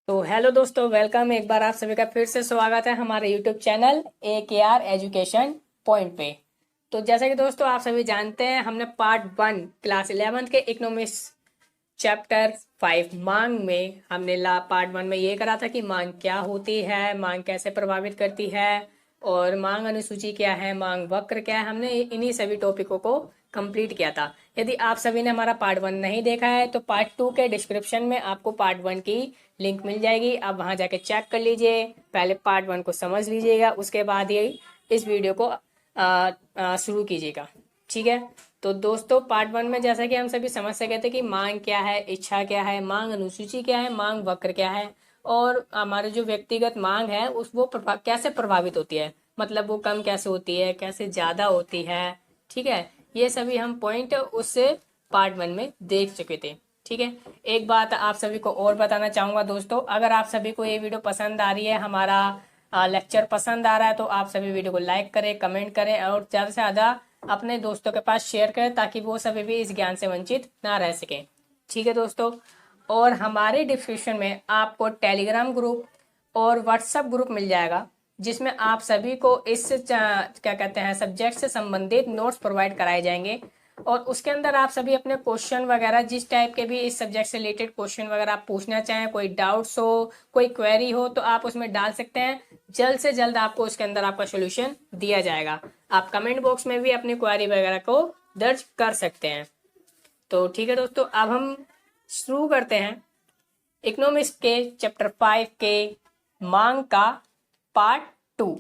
तो हेलो दोस्तों, वेलकम। एक बार आप सभी का फिर से स्वागत है हमारे YouTube channel AKR education point पे। तो जैसा कि दोस्तों आप सभी जानते हैं, हमने पार्ट 1 क्लास 11th के इकोनॉमिक्स चैप्टर 5 मांग में हमने पार्ट 1 में ये करा था कि मांग क्या होती है, मांग कैसे प्रभावित करती है और मांग अनुसूची क्या है, मांग वक्र क्या है। हमने इन्हीं सभी टॉपिकों को कंप्लीट किया था। यदि आप सभी ने हमारा पार्ट 1 नहीं देखा है तो पार्ट 2 के डिस्क्रिप्शन में आपको पार्ट 1 की लिंक मिल जाएगी। आप वहां जाके चेक कर लीजिए, पहले पार्ट 1 को समझ लीजिएगा, उसके बाद ही इस वीडियो को शुरू कीजिएगा। ठीक है। तो दोस्तों पार्ट 1 में जैसा कि हम सभी समझ सके थे कि मांग क्या है, इच्छा क्या है, मांग अनुसूची क्या है, मांग वक्र क्या है और हमारे जो व्यक्तिगत मांग है वो कैसे प्रभावित होती है, मतलब वो कम कैसे होती है, कैसे ज्यादा होती है। ठीक है। ये सभी हम पॉइंट उस पार्ट 1 में देख चुके थे। ठीक है। एक बात आप सभी को और बताना चाहूंगा दोस्तों, अगर आप सभी को ये वीडियो पसंद आ रही है, हमारा लेक्चर पसंद आ रहा है, तो आप सभी वीडियो को लाइक करें, कमेंट करें और ज़्यादा से ज़्यादा अपने दोस्तों के पास शेयर करें ताकि वो सभी भी इस ज्ञान से वंचित ना रह सकें। ठीक है दोस्तों। और हमारे डिस्क्रिप्शन में आपको टेलीग्राम ग्रुप और व्हाट्सएप ग्रुप मिल जाएगा, जिसमें आप सभी को इस क्या कहते हैं सब्जेक्ट से संबंधित नोट्स प्रोवाइड कराए जाएंगे। और उसके अंदर आप सभी अपने क्वेश्चन वगैरह, जिस टाइप के भी इस सब्जेक्ट से रिलेटेड क्वेश्चन वगैरह आप पूछना चाहें, कोई डाउट्स हो, कोई क्वेरी हो, तो आप उसमें डाल सकते हैं। जल्द से जल्द आपको उसके अंदर आपका सोल्यूशन दिया जाएगा। आप कमेंट बॉक्स में भी अपनी क्वेरी वगैरह को दर्ज कर सकते हैं। तो ठीक है दोस्तों, अब हम शुरू करते हैं इकोनॉमिक्स के चैप्टर 5 के मांग का पार्ट 2।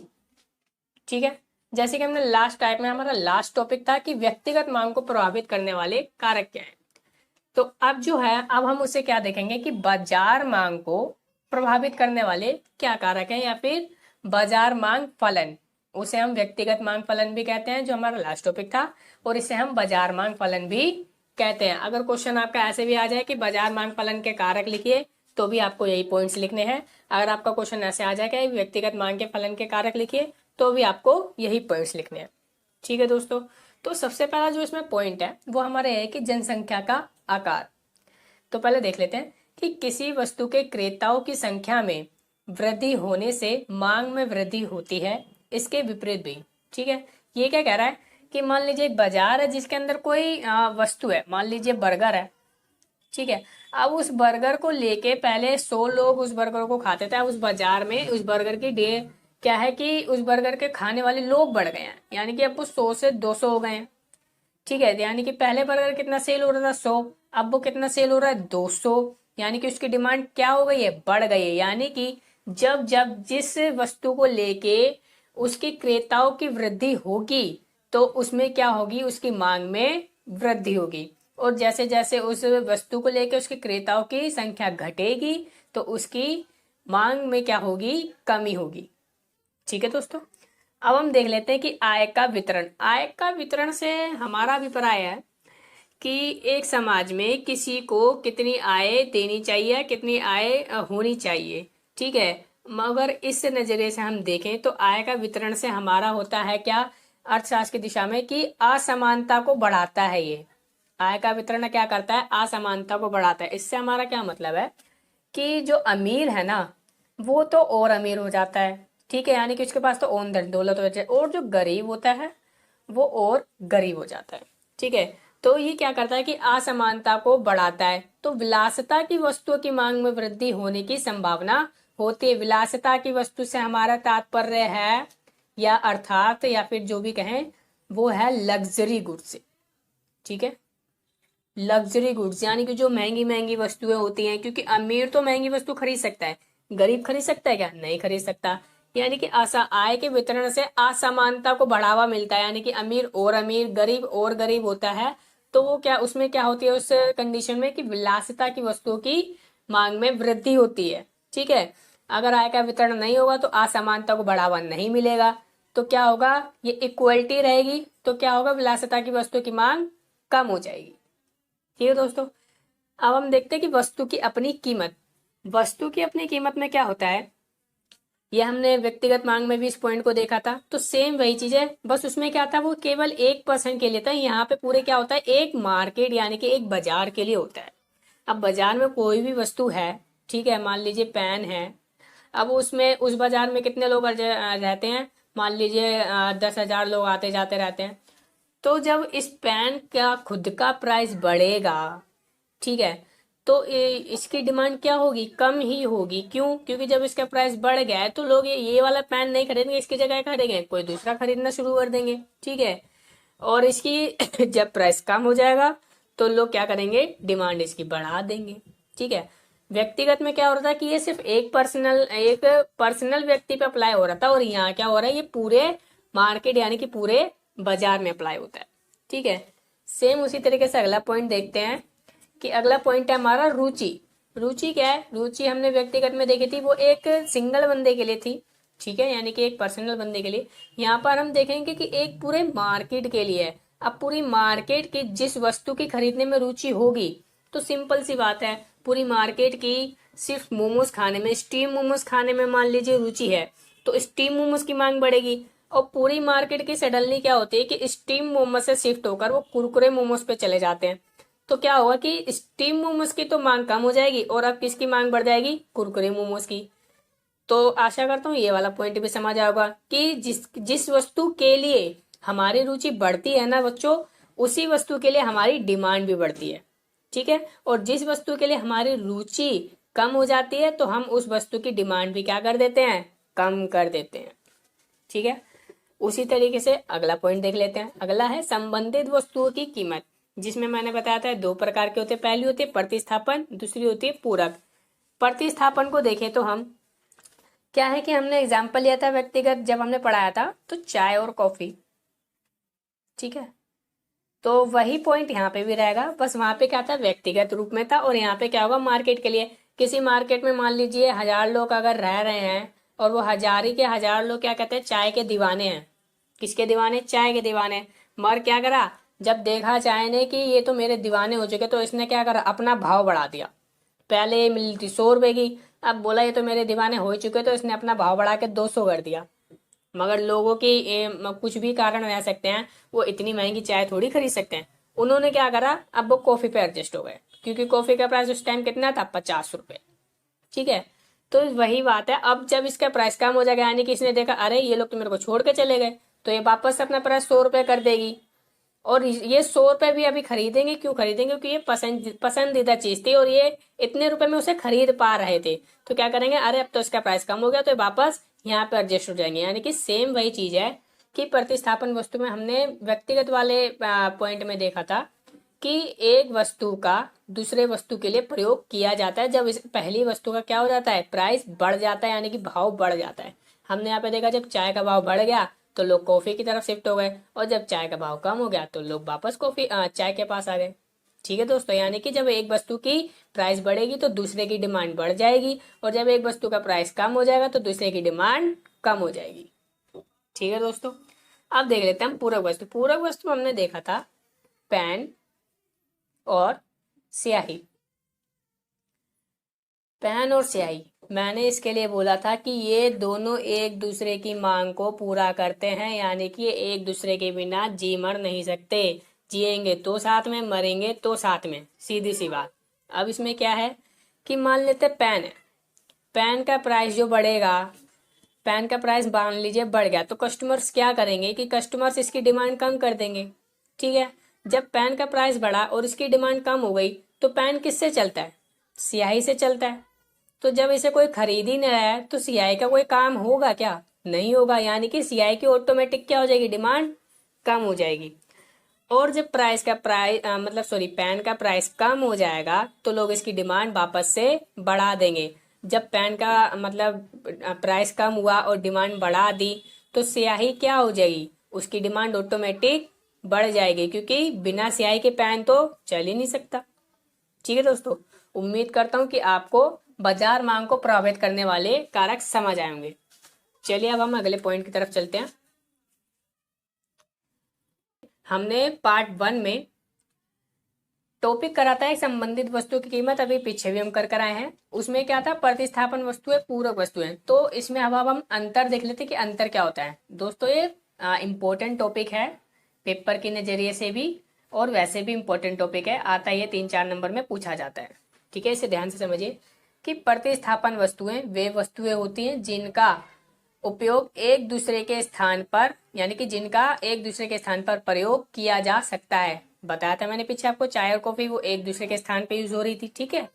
ठीक है। जैसे कि हमने लास्ट टाइप में, हमारा लास्ट टॉपिक था कि व्यक्तिगत मांग को प्रभावित करने वाले कारक क्या हैं। तो अब जो है, अब हम उसे क्या देखेंगे कि बाजार मांग को प्रभावित करने वाले क्या कारक हैं, या फिर बाजार मांग फलन। उसे हम व्यक्तिगत मांग फलन भी कहते हैं, जो हमारा लास्ट टॉपिक था, और इसे हम बाजार मांग फलन भी कहते हैं। अगर क्वेश्चन आपका ऐसे भी आ जाए कि बाजार मांग फलन के कारक लिखिए, तो भी आपको यही पॉइंट्स लिखने हैं। अगर आपका क्वेश्चन ऐसे आ जाए कि व्यक्तिगत मांग के फलन के कारक लिखिए, तो भी आपको यही पॉइंट्स लिखने हैं। ठीक है दोस्तों। तो सबसे पहला जो इसमें पॉइंट है वो हमारे है कि जनसंख्या का आकार। तो पहले देख लेते हैं कि किसी वस्तु के क्रेताओं की संख्या में वृद्धि होने से मांग में वृद्धि होती है, इसके विपरीत भी। ठीक है। ये क्या कह रहा है कि मान लीजिए एक बाजार है जिसके अंदर कोई वस्तु है, मान लीजिए बर्गर है। ठीक है। अब उस बर्गर को लेके पहले 100 लोग उस बर्गर को खाते थे। अब उस बाजार में उस बर्गर की डे क्या है कि उस बर्गर के खाने वाले लोग बढ़ गए हैं, यानी कि अब वो 100 से 200 हो गए हैं। ठीक है। यानी कि पहले बर्गर कितना सेल हो रहा था, 100, अब वो कितना सेल हो रहा है, 200। यानी कि उसकी डिमांड क्या हो गई है, बढ़ गई है। यानी कि जब जब जिस वस्तु को लेके उसकी क्रेताओं की वृद्धि होगी, तो उसमें क्या होगी, उसकी मांग में वृद्धि होगी। और जैसे जैसे उस वस्तु को लेकर उसके क्रेताओं की संख्या घटेगी, तो उसकी मांग में क्या होगी, कमी होगी। ठीक है दोस्तों। अब हम देख लेते हैं कि आय का वितरण। आय का वितरण से हमारा अभिप्राय है कि एक समाज में किसी को कितनी आय देनी चाहिए, कितनी आय होनी चाहिए। ठीक है। मगर इस नजरिए से हम देखें तो आय का वितरण से हमारा होता है क्या, अर्थशास्त्र की दिशा में, कि असमानता को बढ़ाता है। ये आय का वितरण क्या करता है, असमानता को बढ़ाता है। इससे हमारा क्या मतलब है कि जो अमीर है ना, वो तो और अमीर हो जाता है। ठीक है। यानी कि उसके पास तो और धन दौलत हो जाती है, और जो गरीब होता है वो और गरीब हो जाता है। ठीक है। तो ये क्या करता है कि असमानता को बढ़ाता है। तो विलासिता की वस्तुओं की मांग में वृद्धि होने की संभावना होती है। विलासिता की वस्तु से हमारा तात्पर्य है, या अर्थात या फिर जो भी कहें, वो है लग्जरी गुड्स से। ठीक है। लग्जरी गुड्स यानी कि जो महंगी महंगी वस्तुएं होती हैं, क्योंकि अमीर तो महंगी वस्तु खरीद सकता है, गरीब खरीद सकता है क्या, नहीं खरीद सकता। यानी कि आशा आय के वितरण से असमानता को बढ़ावा मिलता है, यानी कि अमीर और अमीर, गरीब और गरीब होता है। तो वो क्या, उसमें क्या होती है उस कंडीशन में कि विलासिता की वस्तुओं की मांग में वृद्धि होती है। ठीक है। अगर आय का वितरण नहीं होगा तो असमानता को बढ़ावा नहीं मिलेगा, तो क्या होगा, ये इक्वलिटी रहेगी, तो क्या होगा, विलासिता की वस्तु की मांग कम हो जाएगी। ठीक है दोस्तों। अब हम देखते हैं कि वस्तु की अपनी कीमत। वस्तु की अपनी कीमत में क्या होता है, ये हमने व्यक्तिगत मांग में भी इस पॉइंट को देखा था। तो सेम वही चीज है, बस उसमें क्या था, वो केवल 1% के लिए था। यहाँ पे पूरे क्या होता है, एक मार्केट यानी कि एक बाजार के लिए होता है। अब बाजार में कोई भी वस्तु है, ठीक है, मान लीजिए पेन है। अब उसमें उस बाजार में कितने लोग रहते हैं, मान लीजिए 10,000 लोग आते जाते रहते हैं। तो जब इस पेन का खुद का प्राइस बढ़ेगा, ठीक है, तो इसकी डिमांड क्या होगी, कम ही होगी। क्यों? क्योंकि जब इसका प्राइस बढ़ गया है तो लोग ये वाला पेन नहीं खरीदेंगे, इसकी जगह खरीदेंगे, कोई दूसरा खरीदना शुरू कर देंगे। ठीक है, और इसकी जब प्राइस कम हो जाएगा तो लोग क्या करेंगे, डिमांड इसकी बढ़ा देंगे। ठीक है, व्यक्तिगत में क्या हो रहा था कि ये सिर्फ एक पर्सनल व्यक्ति पे अप्लाई हो रहा था, और यहाँ क्या हो रहा है, ये पूरे मार्केट यानी कि पूरे बाजार में अप्लाई होता है। ठीक है, सेम उसी तरीके से अगला पॉइंट देखते हैं कि अगला पॉइंट है हमारा रुचि। रुचि क्या है, रुचि हमने व्यक्तिगत में देखी थी, वो एक सिंगल बंदे के लिए थी। ठीक है, यानी कि एक पर्सनल बंदे के लिए। यहाँ पर हम देखेंगे कि एक पूरे मार्केट के लिए है। अब पूरी मार्केट की जिस वस्तु की खरीदने में रुचि होगी, तो सिंपल सी बात है, पूरी मार्केट की सिर्फ मोमोज खाने में, स्टीम मोमोज खाने में मान लीजिए रुचि है, तो स्टीम मोमोज की मांग बढ़ेगी। और पूरी मार्केट की सडनली क्या होती है कि स्टीम मोमोज से शिफ्ट होकर वो कुरकुरे मोमोज पे चले जाते हैं। तो क्या होगा कि स्टीम मोमोज की तो मांग कम हो जाएगी, और अब किसकी मांग बढ़ जाएगी, कुरकुरे मोमोज की। तो आशा करता हूँ ये वाला पॉइंट भी समझ आएगा कि जिस जिस वस्तु के लिए हमारी रुचि बढ़ती है ना बच्चों, उसी वस्तु के लिए हमारी डिमांड भी बढ़ती है। ठीक है, और जिस वस्तु के लिए हमारी रुचि कम हो जाती है तो हम उस वस्तु की डिमांड भी क्या कर देते हैं, कम कर देते हैं। ठीक है, उसी तरीके से अगला पॉइंट देख लेते हैं। अगला है संबंधित वस्तुओं की कीमत, जिसमें मैंने बताया था दो प्रकार के होते हैं। पहली होती है प्रतिस्थापन, दूसरी होती है पूरक। प्रतिस्थापन को देखें तो हम क्या है कि हमने एग्जाम्पल लिया था व्यक्तिगत, जब हमने पढ़ाया था तो चाय और कॉफी। ठीक है, तो वही पॉइंट यहाँ पे भी रहेगा, बस वहां पे क्या था, व्यक्तिगत रूप में था, और यहाँ पे क्या होगा, मार्केट के लिए। किसी मार्केट में मान लीजिए 1000 लोग अगर रह रहे हैं, और वो 1000 ही के 1000 लोग क्या कहते हैं, चाय के दीवाने हैं। किसके दीवाने, चाय के दीवाने। मगर क्या करा, जब देखा चाय ने कि ये तो मेरे दीवाने हो चुके, तो इसने क्या करा, अपना भाव बढ़ा दिया। पहले ये मिली थी 100 रुपए की, अब बोला ये तो मेरे दीवाने हो चुके, तो इसने अपना भाव बढ़ा के 200 कर दिया। मगर लोगों की कुछ भी कारण रह सकते हैं, वो इतनी महंगी चाय थोड़ी खरीद सकते हैं। उन्होंने क्या करा, अब वो कॉफी पे एडजस्ट हो गए, क्योंकि कॉफी का प्राइस उस टाइम कितना था, 50 रुपए। ठीक है, तो वही बात है, अब जब इसका प्राइस कम हो जाएगा, यानी कि इसने देखा अरे ये लोग तो मेरे को छोड़ के चले गए, तो ये वापस अपना प्राइस 100 रुपए कर देगी। और ये 100 रुपए भी अभी खरीदेंगे, क्यों खरीदेंगे, क्योंकि ये पसंदीदा चीज थी, और ये इतने रुपए में उसे खरीद पा रहे थे। तो क्या करेंगे, अरे अब तो इसका प्राइस कम हो गया, तो ये वापस यहाँ पे एडजस्ट हो जाएंगे। यानी कि सेम वही चीज है कि प्रतिस्थापन वस्तु में हमने व्यक्तिगत वाले पॉइंट में देखा था कि एक वस्तु का दूसरे वस्तु के लिए प्रयोग किया जाता है जब इस पहली वस्तु का क्या हो जाता है, प्राइस बढ़ जाता है, यानी कि भाव बढ़ जाता है। हमने यहाँ पे देखा जब चाय का भाव बढ़ गया तो लोग कॉफी की तरफ शिफ्ट हो गए, और जब चाय का भाव कम हो गया तो लोग वापस चाय के पास आ गए। ठीक है दोस्तों, यानी कि जब एक वस्तु की प्राइस बढ़ेगी तो दूसरे की डिमांड बढ़ जाएगी, और जब एक वस्तु का प्राइस कम हो जाएगा तो दूसरे की डिमांड कम हो जाएगी। ठीक है दोस्तों, अब देख लेते हैं हम पूरक वस्तु। पूरक वस्तु हमने देखा था पेन और स्याही। पेन और स्याही, मैंने इसके लिए बोला था कि ये दोनों एक दूसरे की मांग को पूरा करते हैं, यानी कि एक दूसरे के बिना जी मर नहीं सकते। जिएंगे तो साथ में, मरेंगे तो साथ में, सीधी सी बात। अब इसमें क्या है कि मान लेते पेन है, पेन का प्राइस जो बढ़ेगा, पेन का प्राइस मान लीजिए बढ़ गया, तो कस्टमर्स क्या करेंगे कि कस्टमर्स इसकी डिमांड कम कर देंगे। ठीक है, जब पेन का प्राइस बढ़ा और इसकी डिमांड कम हो गई, तो पेन किससे चलता है, स्याही से चलता है। तो जब इसे कोई खरीद ही नहीं रहा है तो स्याही का कोई काम होगा क्या, नहीं होगा। यानी कि स्याही की ऑटोमेटिक क्या हो जाएगी, डिमांड कम हो जाएगी। और जब पेन का प्राइस कम हो जाएगा तो लोग इसकी डिमांड वापस से बढ़ा देंगे। जब पेन का प्राइस कम हुआ और डिमांड बढ़ा दी, तो स्याही क्या हो जाएगी, उसकी डिमांड ऑटोमेटिक बढ़ जाएगी, क्योंकि बिना स्याही के पेन तो चल ही नहीं सकता। ठीक है दोस्तों, उम्मीद करता हूं कि आपको बाजार मांग को प्रभावित करने वाले कारक समझ आए होंगे। चलिए अब हम अगले पॉइंट की तरफ चलते हैं। हमने पार्ट 1 में टॉपिक करा था एक संबंधित वस्तु की कीमत, अभी पीछे भी हम कर आए हैं। उसमें क्या था, प्रतिस्थापन वस्तुएं, पूरक वस्तुएं। तो इसमें अब हम अंतर देख लेते कि अंतर क्या होता है। दोस्तों ये इम्पोर्टेंट टॉपिक है, पेपर के नजरिए से भी और वैसे भी इम्पोर्टेंट टॉपिक है, आता है 3-4 नंबर में पूछा जाता है। ठीक है, इसे ध्यान से समझिए। कि प्रतिस्थापन वस्तुएं वे वस्तुएं होती हैं जिनका उपयोग एक दूसरे के स्थान पर, यानी कि जिनका एक दूसरे के स्थान पर प्रयोग किया जा सकता है। बताया था मैंने पीछे आपको, चाय और कॉफी वो एक दूसरे के स्थान पे यूज हो रही थी, ठीक है।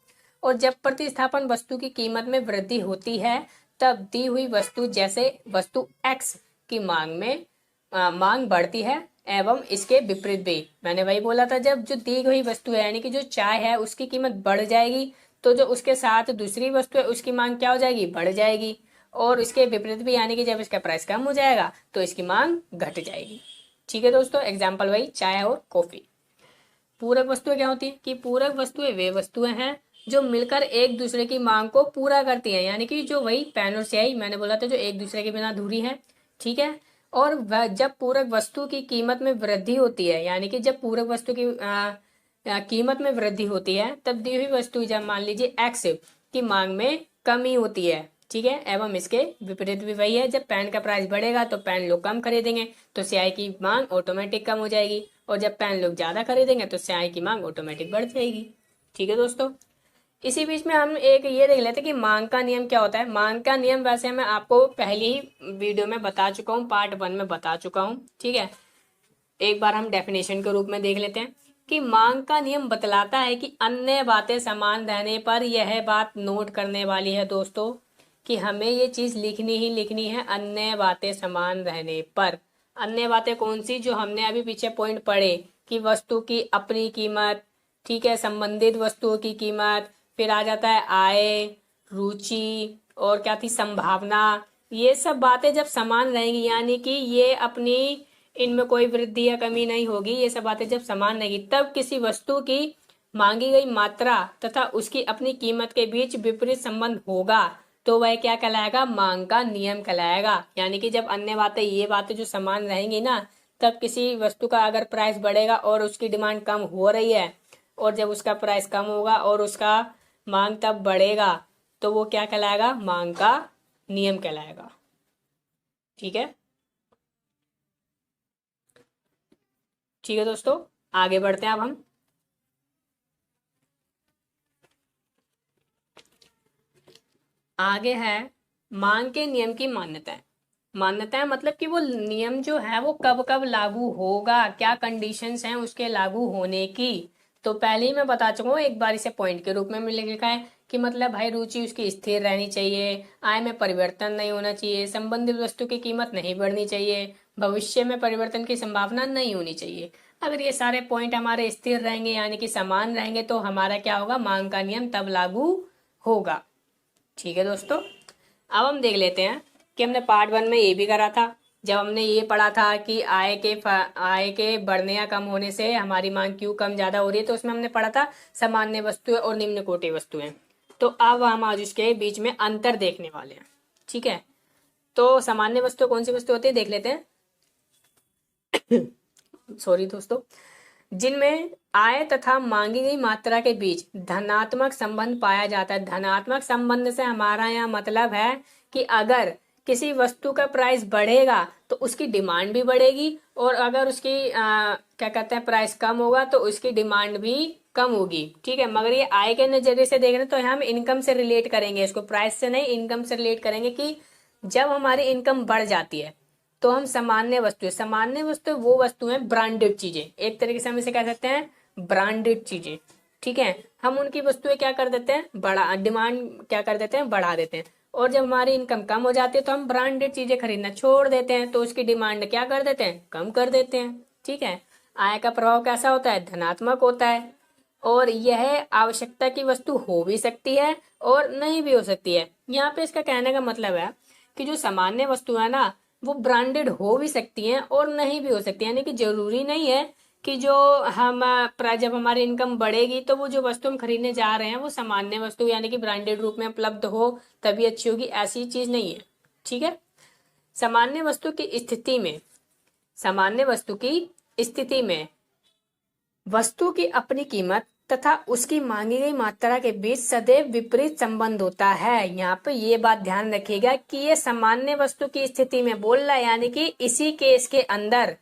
और जब प्रतिस्थापन वस्तु की कीमत में वृद्धि होती है तब दी हुई वस्तु, जैसे वस्तु X की मांग बढ़ती है एवं इसके विपरीत भी। मैंने वही बोला था, जब जो दी गई वस्तु है यानी कि जो चाय है उसकी कीमत बढ़ जाएगी तो जो उसके साथ दूसरी वस्तु है उसकी मांग क्या हो जाएगी, बढ़ जाएगी। और इसके विपरीत भी, यानी कि जब इसका प्राइस कम हो जाएगा तो इसकी मांग घट जाएगी। ठीक है दोस्तों, एग्जाम्पल वही चाय और कॉफी। पूरक वस्तुएं क्या होती है कि पूरक वस्तुएं वे वस्तुएं हैं जो मिलकर एक दूसरे की मांग को पूरा करती हैं, यानी कि जो वही पेन और स्याही मैंने बोला था जो एक दूसरे के बिना अधूरी है, ठीक है। और जब पूरक वस्तु की कीमत में वृद्धि होती है, यानी कि जब पूरक वस्तु की कीमत में वृद्धि होती है तब दी हुई वस्तु, जब मान लीजिए X की मांग में कमी होती है, ठीक है। एवं इसके विपरीत भी वही है, जब पेन का प्राइस बढ़ेगा तो पेन लोग कम खरीदेंगे तो स्याही की मांग ऑटोमेटिक कम हो जाएगी, और जब पेन लोग ज्यादा खरीदेंगे तो स्याही की मांग ऑटोमेटिक बढ़ जाएगी। ठीक है दोस्तों, इसी बीच में हम एक ये देख लेते हैं कि मांग का नियम क्या होता है। मांग का नियम वैसे मैं आपको पहले ही वीडियो में बता चुका हूँ, पार्ट 1 में बता चुका हूँ, ठीक है। एक बार हम डेफिनेशन के रूप में देख लेते हैं कि मांग का नियम बतलाता है कि अन्य बातें समान रहने पर, यह बात नोट करने वाली है दोस्तों कि हमें ये चीज लिखनी ही लिखनी है, अन्य बातें समान रहने पर। अन्य बातें कौन सी, जो हमने अभी पीछे पॉइंट पढ़े कि वस्तु की अपनी कीमत, ठीक है, संबंधित वस्तुओं की कीमत, फिर आ जाता है आय, रुचि, और क्या थी, संभावना। ये सब बातें जब समान रहेंगी, यानी कि ये अपनी, इनमें कोई वृद्धि या कमी नहीं होगी, ये सब बातें जब समान रहेंगी तब किसी वस्तु की मांगी गई मात्रा तथा उसकी अपनी कीमत के बीच विपरीत संबंध होगा तो वह क्या कहलाएगा, मांग का नियम कहलाएगा। यानी कि जब अन्य बातें, ये बातें जो समान रहेंगी ना, तब किसी वस्तु का अगर प्राइस बढ़ेगा और उसकी डिमांड कम हो रही है, और जब उसका प्राइस कम होगा और उसका मांग तब बढ़ेगा तो वो क्या कहलाएगा, मांग का नियम कहलाएगा। ठीक है, ठीक है दोस्तों, आगे बढ़ते हैं। अब हम आगे है मांग के नियम की मान्यताएं। मान्यताएं मतलब कि वो नियम जो है वो कब कब लागू होगा, क्या कंडीशंस हैं उसके लागू होने की। तो पहले ही मैं बता चुका हूँ, एक बार इसे पॉइंट के रूप में लिखा है कि मतलब भाई रुचि उसकी स्थिर रहनी चाहिए, आय में परिवर्तन नहीं होना चाहिए, संबंधित वस्तु की कीमत नहीं बढ़नी चाहिए, भविष्य में परिवर्तन की संभावना नहीं होनी चाहिए। अगर ये सारे पॉइंट हमारे स्थिर रहेंगे यानी कि समान रहेंगे तो हमारा क्या होगा, मांग का नियम तब लागू होगा। ठीक है दोस्तों, अब हम देख लेते हैं कि हमने पार्ट 1 में ये भी करा था, जब हमने ये पढ़ा था कि आय के बढ़ने या कम होने से हमारी मांग क्यों कम ज्यादा हो रही है, तो उसमें हमने पढ़ा था सामान्य वस्तुएं और निम्न कोटि वस्तुएं। तो अब हम आज उसके बीच में अंतर देखने वाले हैं। ठीक है, तो सामान्य वस्तु कौन सी वस्तु होती है देख लेते हैं। सॉरी दोस्तों, जिनमें आय तथा मांगी गई मात्रा के बीच धनात्मक संबंध पाया जाता है। धनात्मक संबंध से हमारा यहाँ मतलब है कि अगर किसी वस्तु का प्राइस बढ़ेगा तो उसकी डिमांड भी बढ़ेगी, और अगर उसकी क्या कहते हैं प्राइस कम होगा तो उसकी डिमांड भी कम होगी। ठीक है, मगर ये आय के नजरिए से देख रहे हैं तो हम इनकम से रिलेट करेंगे इसको, प्राइस से नहीं, इनकम से रिलेट करेंगे कि जब हमारी इनकम बढ़ जाती है तो हम सामान्य वस्तु वो वस्तु है ब्रांडेड चीजें, एक तरीके से हम इसे कह सकते हैं ब्रांडेड चीजें। ठीक है, हम उनकी वस्तुएं क्या कर देते हैं, बड़ा डिमांड क्या कर देते हैं, बढ़ा देते हैं, और जब हमारी इनकम कम हो जाती है तो हम ब्रांडेड चीजें खरीदना छोड़ देते हैं, तो उसकी डिमांड क्या कर देते हैं, कम कर देते हैं। ठीक है, आय का प्रभाव कैसा होता है, धनात्मक होता है, और यह आवश्यकता की वस्तु हो भी सकती है और नहीं भी हो सकती है। यहाँ पे इसका कहने का मतलब है कि जो सामान्य वस्तु है ना वो ब्रांडेड हो भी सकती हैं और नहीं भी हो सकती है, यानी कि जरूरी नहीं है कि जो हम जब हमारी इनकम बढ़ेगी तो वो जो वस्तु हम खरीदने जा रहे हैं वो सामान्य वस्तु यानी कि ब्रांडेड रूप में उपलब्ध हो तभी अच्छी होगी, ऐसी चीज नहीं है। ठीक है, सामान्य वस्तु की स्थिति में वस्तु की अपनी कीमत तथा उसकी मांगी गई मात्रा के बीच सदैव विपरीत संबंध होता है। यहाँ पे ये बात ध्यान रखिएगा कि ये सामान्य वस्तु की स्थिति में बोल रहा है, यानी कि इसी केस के अंदर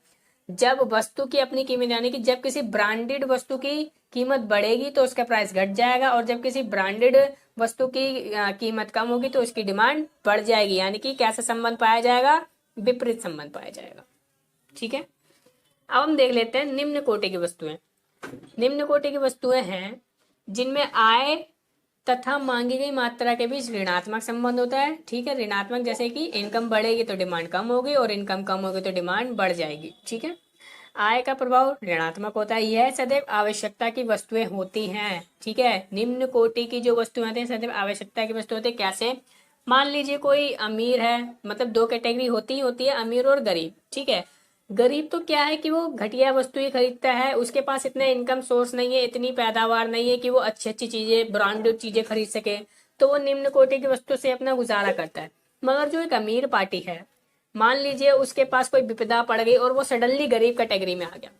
जब वस्तु की अपनी कीमत, यानी कि जब किसी ब्रांडेड वस्तु की कीमत बढ़ेगी तो उसका प्राइस घट जाएगा, और जब किसी ब्रांडेड वस्तु की कीमत कम होगी तो उसकी डिमांड बढ़ जाएगी। यानी कि कैसा संबंध पाया जाएगा? विपरीत संबंध पाया जाएगा। ठीक है, अब हम देख लेते हैं निम्न कोटि की वस्तुएं। निम्न कोटि की वस्तुएं हैं जिनमें आय तथा मांगी गई मात्रा के बीच ऋणात्मक संबंध होता है। ठीक है, ऋणात्मक जैसे कि इनकम बढ़ेगी तो डिमांड कम होगी, और इनकम कम होगी तो डिमांड बढ़ जाएगी। ठीक है, आय का प्रभाव ऋणात्मक होता है। यह सदैव आवश्यकता की वस्तुएं होती हैं। ठीक है, निम्न कोटि की जो वस्तुएं होती हैं सदैव आवश्यकता की वस्तु होती है। कैसे? मान लीजिए कोई अमीर है, मतलब दो कैटेगरी होती है, अमीर और गरीब। ठीक है, गरीब तो क्या है कि वो घटिया वस्तु ही खरीदता है, उसके पास इतना इनकम सोर्स नहीं है, इतनी पैदावार नहीं है कि वो अच्छी अच्छी चीजें, ब्रांडेड चीजें खरीद सके, तो वो निम्न कोटि की वस्तु से अपना गुजारा करता है। मगर जो एक अमीर पार्टी है, मान लीजिए उसके पास कोई विपदा पड़ गई और वो सडनली गरीब कैटेगरी में आ गया।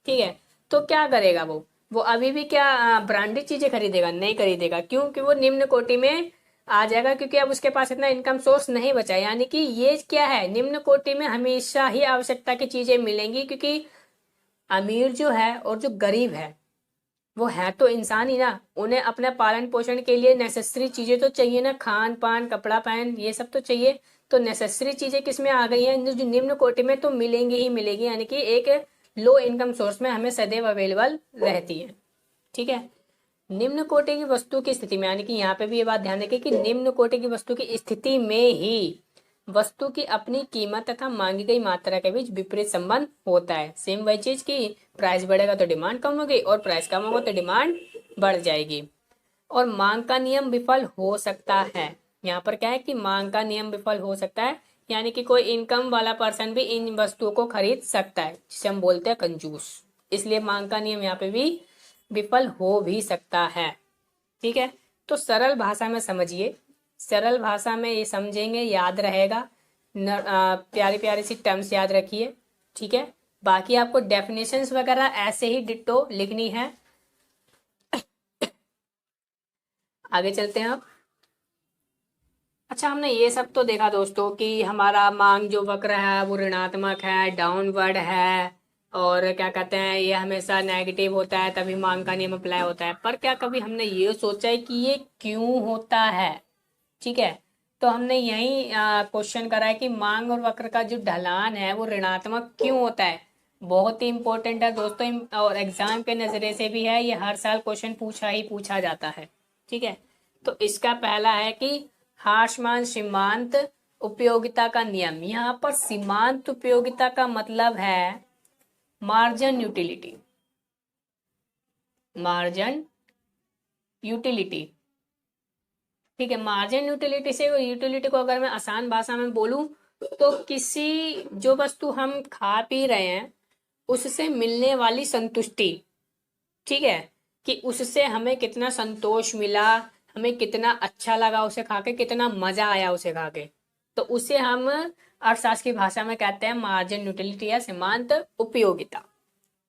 ठीक है, तो क्या करेगा वो अभी भी क्या ब्रांडेड चीजें खरीदेगा? नहीं खरीदेगा। क्यों? कि वो निम्न कोटि में आ जाएगा, क्योंकि अब उसके पास इतना इनकम सोर्स नहीं बचा। यानी कि ये क्या है, निम्न कोटि में हमेशा ही आवश्यकता की चीजें मिलेंगी, क्योंकि अमीर जो है और जो गरीब है वो है तो इंसान ही ना, उन्हें अपने पालन पोषण के लिए नेसेसरी चीजें तो चाहिए ना, खान पान कपड़ा पहन ये सब तो चाहिए। तो नेसेसरी चीजें किस में आ गई हैं? जो निम्न कोटि में तो मिलेंगी ही मिलेगी, यानी कि एक लो इनकम सोर्स में हमें सदैव अवेलेबल रहती है। ठीक है, निम्न कोटि की वस्तु की स्थिति में, यानी कि यहाँ पे भी ये बात ध्यान रखें कि निम्न कोटि की वस्तु की स्थिति में ही वस्तु की अपनी कीमत तथा मांगी गई मात्रा के बीच विपरीत संबंध होता है। सेम वही चीज की प्राइस बढ़ेगा तो डिमांड कम होगी, और प्राइस कम होगा तो डिमांड बढ़ जाएगी। और मांग का नियम विफल हो सकता है। यहाँ पर क्या है कि मांग का नियम विफल हो सकता है, यानी कि कोई इनकम वाला पर्सन भी इन वस्तुओं को खरीद सकता है, जिसे हम बोलते हैं कंजूस। इसलिए मांग का नियम यहाँ पे भी विफल हो भी सकता है। ठीक है, तो सरल भाषा में समझिए, सरल भाषा में ये समझेंगे, याद रहेगा। प्यारी प्यारी सी टर्म्स याद रखिए। ठीक है, बाकी आपको डेफिनेशंस वगैरह ऐसे ही डिट्टो लिखनी है। आगे चलते हैं अब। अच्छा, हमने ये सब तो देखा दोस्तों कि हमारा मांग जो वक्र है वो ऋणात्मक है, डाउनवर्ड है, और क्या कहते हैं ये हमेशा नेगेटिव होता है, तभी मांग का नियम अप्लाई होता है। पर क्या कभी हमने ये सोचा है कि ये क्यों होता है? ठीक है, तो हमने यही क्वेश्चन करा है कि मांग और वक्र का जो ढलान है वो ऋणात्मक क्यों होता है। बहुत ही इंपॉर्टेंट है दोस्तों, और एग्जाम के नजरिए से भी है, ये हर साल क्वेश्चन पूछा जाता है। ठीक है, तो इसका पहला है कि हार्शमान सीमांत उपयोगिता का नियम। यहाँ पर सीमांत उपयोगिता का मतलब है मार्जिन यूटिलिटी। मार्जिन यूटिलिटी, ठीक है, मार्जिन यूटिलिटी से, यूटिलिटी को अगर मैं आसान भाषा में बोलूं तो किसी जो वस्तु हम खा पी रहे हैं उससे मिलने वाली संतुष्टि। ठीक है, कि उससे हमें कितना संतोष मिला, हमें कितना अच्छा लगा उसे खा के, कितना मजा आया उसे खा के, तो उसे हम अर्थशास्त्र की भाषा में कहते हैं मार्जिन यूटिलिटी या सीमांत उपयोगिता।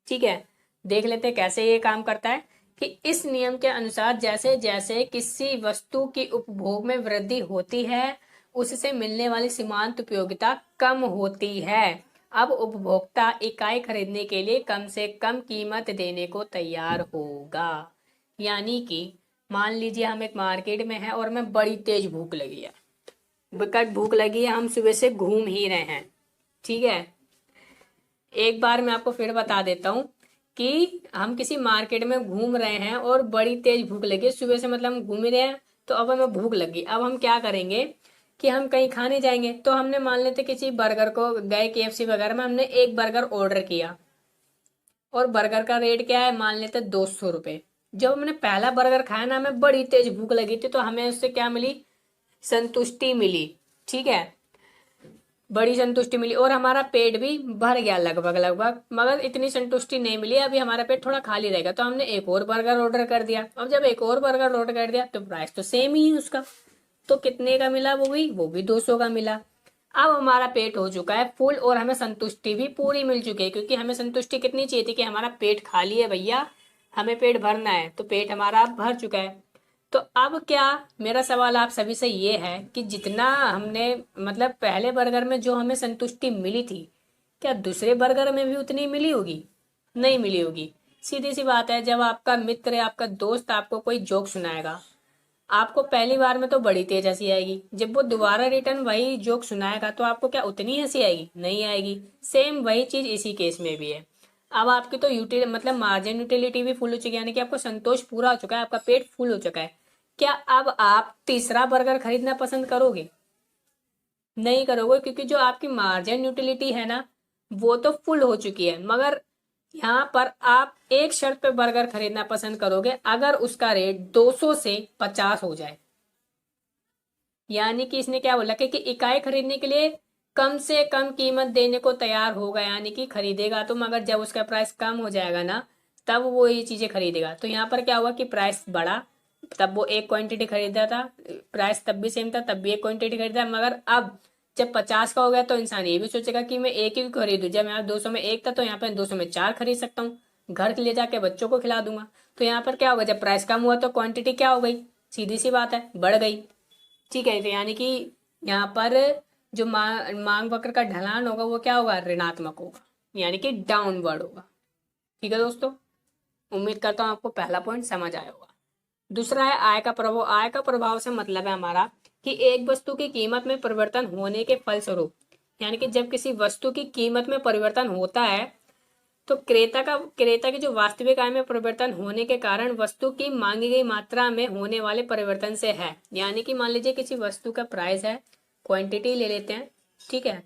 ठीक है, देख लेते हैं कैसे ये काम करता है। कि इस नियम के अनुसार जैसे जैसे किसी वस्तु की उपभोग में वृद्धि होती है उससे मिलने वाली सीमांत उपयोगिता कम होती है। अब उपभोक्ता इकाई खरीदने के लिए कम से कम कीमत देने को तैयार होगा। यानी कि मान लीजिए हम एक मार्केट में हैं और हमें बड़ी तेज भूख लगी है, विकट भूख लगी है, हम सुबह से घूम ही रहे हैं। ठीक है, एक बार मैं आपको फिर बता देता हूँ कि हम किसी मार्केट में घूम रहे हैं और बड़ी तेज भूख लगी, सुबह से मतलब हम घूम ही रहे हैं, तो अब हमें भूख लगी। अब हम क्या करेंगे कि हम कहीं खाने जाएंगे, तो हमने मान लेते किसी बर्गर को गए, KFC वगैरह में हमने एक बर्गर ऑर्डर किया, और बर्गर का रेट क्या है, मान लेते 200 रुपये। जब हमने पहला बर्गर खाया ना, हमें बड़ी तेज भूख लगी थी, तो हमें उससे क्या मिली, संतुष्टि मिली। ठीक है, बड़ी संतुष्टि मिली और हमारा पेट भी भर गया लगभग लगभग, मगर इतनी संतुष्टि नहीं मिली, अभी हमारा पेट थोड़ा खाली रहेगा, तो हमने एक और बर्गर ऑर्डर कर दिया। अब जब एक और बर्गर ऑर्डर कर दिया तो प्राइस तो सेम ही है उसका, तो कितने का मिला, वो भी 200 का मिला। अब हमारा पेट हो चुका है फुल और हमें संतुष्टि भी पूरी मिल चुकी है, क्योंकि हमें संतुष्टि कितनी चाहिए थी कि हमारा पेट खाली है भैया, हमें पेट भरना है, तो पेट हमारा भर चुका है। तो अब क्या, मेरा सवाल आप सभी से ये है कि जितना हमने मतलब पहले बर्गर में जो हमें संतुष्टि मिली थी, क्या दूसरे बर्गर में भी उतनी मिली होगी? नहीं मिली होगी। सीधी सी बात है, जब आपका मित्र या आपका दोस्त आपको कोई जोक सुनाएगा, आपको पहली बार में तो बड़ी तेज हंसी आएगी, जब वो दोबारा रिटर्न वही जोक सुनाएगा तो आपको क्या उतनी हंसी आएगी? नहीं आएगी। सेम वही चीज इसी केस में भी है। अब आपकी तो यूटिल मतलब मार्जिन यूटिलिटी भी फुल हो चुकी है, यानी कि आपको संतोष पूरा हो चुका है, आपका पेट फुल हो चुका है। क्या अब आप तीसरा बर्गर खरीदना पसंद करोगे? नहीं करोगे, क्योंकि जो आपकी मार्जिन यूटिलिटी है ना, वो तो फुल हो चुकी है। मगर यहाँ पर आप एक शर्त पे बर्गर खरीदना पसंद करोगे, अगर उसका रेट 200 से 50 हो जाए। यानी कि इसने क्या बोला कि इकाई खरीदने के लिए कम से कम कीमत देने को तैयार होगा, यानी कि खरीदेगा तो, मगर जब उसका प्राइस कम हो जाएगा ना, तब वो ये चीजें खरीदेगा। तो यहाँ पर क्या हुआ कि प्राइस बढ़ा, तब वो एक क्वांटिटी खरीदा था, प्राइस तब भी सेम था, तब भी एक क्वांटिटी खरीदा। मगर अब जब 50 का हो गया तो इंसान ये भी सोचेगा कि मैं एक ही खरीदूं। जब यहाँ 200 में एक था तो यहाँ पे 200 में 4 खरीद सकता हूँ, घर ले जाके बच्चों को खिला दूंगा। तो यहाँ पर क्या होगा, जब प्राइस कम हुआ तो क्वांटिटी क्या हो गई? सीधी सी बात है, बढ़ गई। ठीक है, तो यानी कि यहाँ पर जो मांग वक्र का ढलान होगा वो क्या होगा? ऋणात्मक होगा, यानी कि डाउनवर्ड होगा। ठीक है दोस्तों, उम्मीद करता हूँ आपको पहला पॉइंट समझ आया होगा। दूसरा है आय का प्रभाव। आय का प्रभाव से मतलब है हमारा कि एक वस्तु की कीमत में परिवर्तन होने के फलस्वरूप, यानी कि जब किसी वस्तु की कीमत में परिवर्तन होता है तो क्रेता की जो वास्तविक आय में परिवर्तन होने के कारण वस्तु की मांगी गई मात्रा में होने वाले परिवर्तन से है। यानी कि मान लीजिए किसी वस्तु का प्राइस है, क्वांटिटी ले लेते हैं, ठीक है,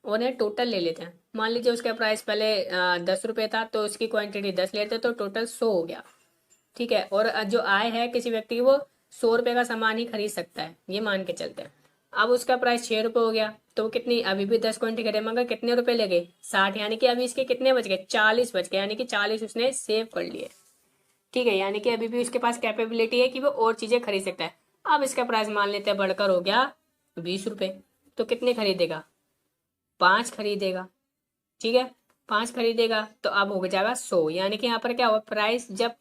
और ये टोटल ले लेते हैं। मान लीजिए उसका प्राइस पहले 10 रुपये था, तो उसकी क्वांटिटी 10 लेते तो टोटल 100 हो गया। ठीक है, और जो आय है किसी व्यक्ति की, वो 100 रुपये का सामान ही खरीद सकता है, ये मान के चलते हैं। अब उसका प्राइस 6 रुपये हो गया, तो वो कितनी, अभी भी 10 क्वांटिटी करे, मगर कितने रुपए लगे? 60। यानी कि अभी इसके कितने बच गए? 40 बच गए, यानी कि 40 उसने सेव कर लिए। ठीक है, यानी कि अभी भी उसके पास कैपेबिलिटी है कि वो और चीजें खरीद सकता है। अब इसका प्राइस मान लेते हैं बढ़कर हो गया 20 रुपये, तो कितने खरीदेगा? 5 खरीदेगा। ठीक है, 5 खरीदेगा तो अब हो जाएगा 100। यानी कि यहाँ पर क्या हुआ, प्राइस जब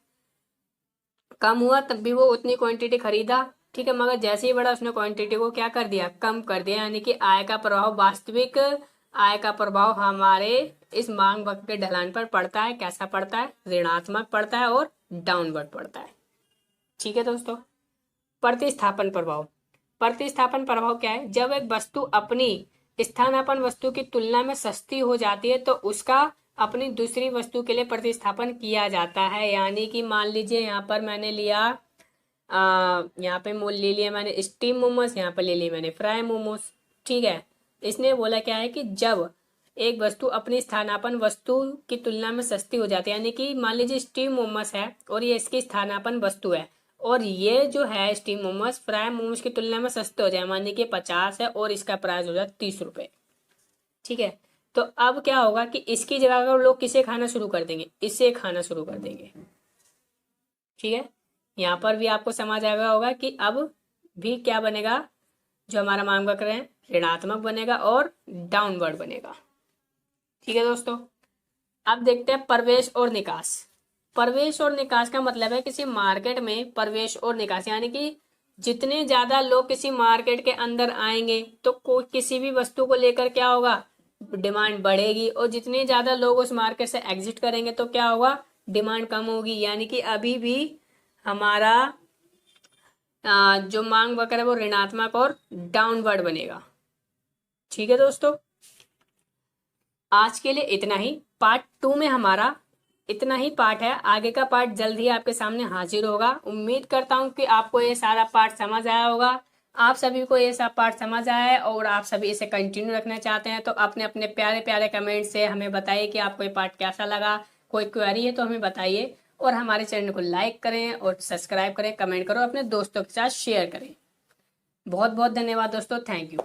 कम हुआ तब भी वो उतनी क्वांटिटी खरीदा, ठीक है, मगर जैसे ही बढ़ा उसने क्वांटिटी को क्या कर दिया? कम कर दिया। यानी कि आय का प्रभाव, वास्तविक आय का प्रभाव हमारे इस मांग वक्र के ढलान पर पड़ता है। कैसा पड़ता है? ऋणात्मक पड़ता है और डाउनवर्ड पड़ता है। ठीक है दोस्तों, प्रतिस्थापन प्रभाव। प्रतिस्थापन प्रभाव क्या है? जब एक वस्तु अपनी स्थानापन्न वस्तु की तुलना में सस्ती हो जाती है तो उसका अपनी दूसरी वस्तु के लिए प्रतिस्थापन किया जाता है। यानी कि मान लीजिए यहाँ पर मैंने लिया यहाँ पे ले लिया मैंने स्टीम मोमोज, यहाँ पर ले लिया मैंने फ्राई मोमोज। ठीक है, इसने बोला क्या है कि जब एक वस्तु अपनी स्थानापन्न वस्तु की तुलना में सस्ती हो जाती है, यानी कि मान लीजिए स्टीम मोमोज है और ये इसकी स्थानापन्न वस्तु है, और ये जो है स्टीम मोमोज फ्राई मोमोज की तुलना में सस्ते हो जाए, मान लीजिए 50 है और इसका प्राइस हो जाए 30 रुपये। ठीक है, तो अब क्या होगा कि इसकी जगह अगर लोग किसे खाना शुरू कर देंगे? इसे खाना शुरू कर देंगे। ठीक है, यहाँ पर भी आपको समझ आ गया होगा कि अब भी क्या बनेगा, जो हमारा मांग वक्र है ऋणात्मक बनेगा और डाउनवर्ड बनेगा। ठीक है दोस्तों, अब देखते हैं प्रवेश और निकास। प्रवेश और निकास का मतलब है किसी मार्केट में प्रवेश और निकास, यानी कि जितने ज्यादा लोग किसी मार्केट के अंदर आएंगे तो कोई किसी भी वस्तु को लेकर क्या होगा? डिमांड बढ़ेगी, और जितने ज्यादा लोग उस मार्केट से एग्जिट करेंगे तो क्या होगा? डिमांड कम होगी। यानी कि अभी भी हमारा जो मांग वक्र है वो ऋणात्मक और डाउनवर्ड बनेगा। ठीक है दोस्तों, आज के लिए इतना ही। पार्ट 2 में हमारा इतना ही पार्ट है, आगे का पार्ट जल्द ही आपके सामने हाजिर होगा। उम्मीद करता हूँ कि आपको ये सारा पार्ट समझ आया होगा। आप सभी को ये सब पार्ट समझ आया है और आप सभी इसे कंटिन्यू रखना चाहते हैं तो अपने अपने प्यारे प्यारे कमेंट से हमें बताइए कि आपको ये पार्ट कैसा लगा। कोई क्वेरी है तो हमें बताइए, और हमारे चैनल को लाइक करें और सब्सक्राइब करें, कमेंट करो, अपने दोस्तों के साथ शेयर करें। बहुत बहुत धन्यवाद दोस्तों, थैंक यू।